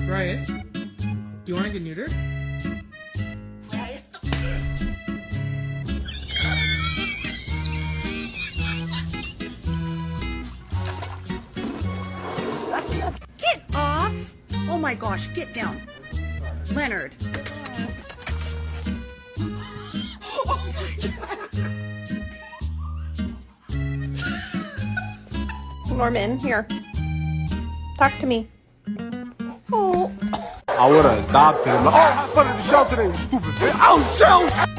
Riot, do you want to get neutered? Riot. Get off! Oh my gosh, get down. Leonard. Norman, here. Talk to me. Oh. I would have adopted him. Oh, have fun at the show today, you stupid bitch. Oh, show!